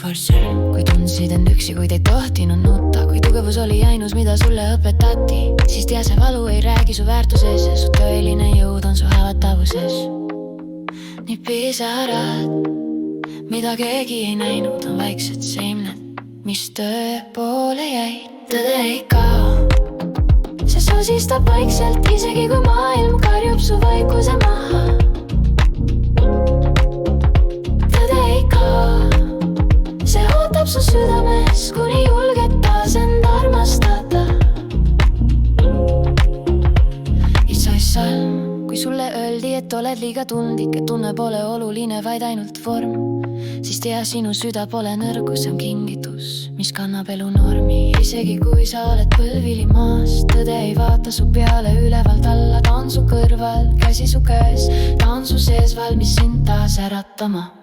kord sul, kui tundsid end üksi, kuid ei tohtinud nutta. Kui tugevus oli ainus, mida sulle õpetati, siis tea, see valu ei räägi su väärtuses ja su tõeline jõud on su haavatavuses. Nii pisarad, mida keegi ei näinud, on vaiksed seemned, mis tõe poole jäid. Tõde ei kao, see sosistab vaikselt, isegi kui maailm karjub su vaikuse maha. Tõde ei kao, see ootab su südames, kuni julged taas end armastada. Salm, kui sulle öeldi, et oled liiga tundlik, et tunne pole oluline, vaid ainult vorm, siis tea, sinu süda pole nõrgus, see on kingitus, mis kannab elu normi. Isegi kui sa oled põlvili maas, tõde ei vaata su peale ülevalt alla. Ta on su kõrval, käsi su käes, ta on su sees, valmis sind taas äratama.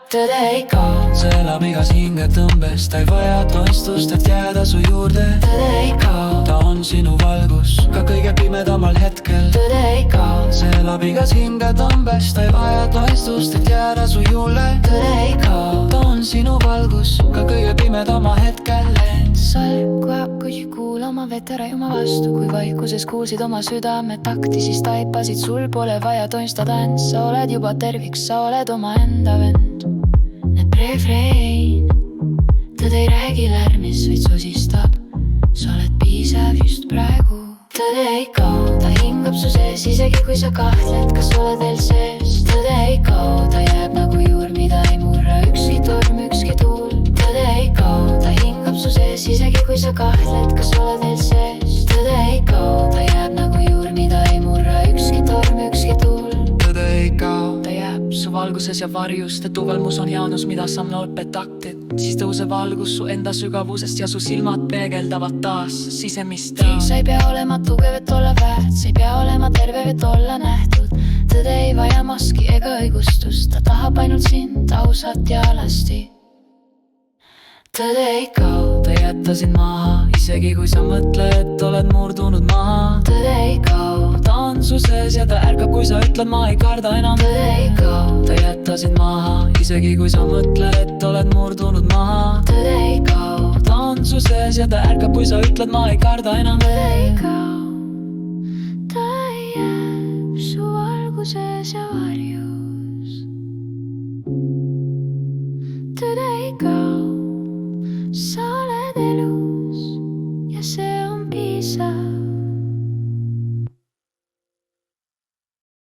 Tõde ei kao, see elab igas hingetõmbes, ta ei vaja toistust, et jääda su juurde. Tõde ei kao, ta on sinu valgus ka kõige pimedamal hetkel. Tõde ei kao, see elab igas hingetõmbes, ta ei vaja toistust, et jääda su juurde. Tõde ei kao, ta on sinu valgus ka kõige pimedama hetkel. Salkua, kui kuula oma vett ära juma vastu, kui vaikuses kuulsid oma südame takti, siis taipasid, sul pole vaja toistada end. Sa oled juba tervik, sa oled oma enda vend. Need refrein, tõde ei räägi lärmis, vaid sosistab, sa oled piisav just praegu. Tõde ei kao, ta hingab su sees, isegi kui sa kahtled, kas oled veel sees. Tõde ei kao, ta jääb nagu juur, mida ei murra ükski torm, ükski tuul. Tõde ei kao, ta hingab su sees, isegi kui sa kahtled, kas oled veel sees. Tõde ei kao, ta jääb nagu juur, mida ei murra ükski torm, ükski tuul. Tõde ei kao, ta jääb su valguses ja varjus, te tuvelmus on jaanus, mida sa noolped taktid. Siis tõuse valgus su enda sügavusest ja su silmad peegeldavad taas sisemist. Sa ei pea olema tugev, et olla väärt, sa ei pea olema terve, et olla nähtud. Tõde ei vaja maski ega õigustust, ta tahab ainult sind ausalt ja alasti. Tõde ei kao, ta jätta sind maha, isegi kui sa mõtled, et oled murdunud maha. Tõde ei kao, ta on su sees ja ta ärkab, kui sa ütled, ma ei karda enam. Tõde ei kao, ta jätta sind maha, isegi kui sa mõtled, et oled murdunud maha. Tõde ei kao, ta on su sees ja ta ärkab, kui sa ütled, ma ei karda enam. Tõde ei kao.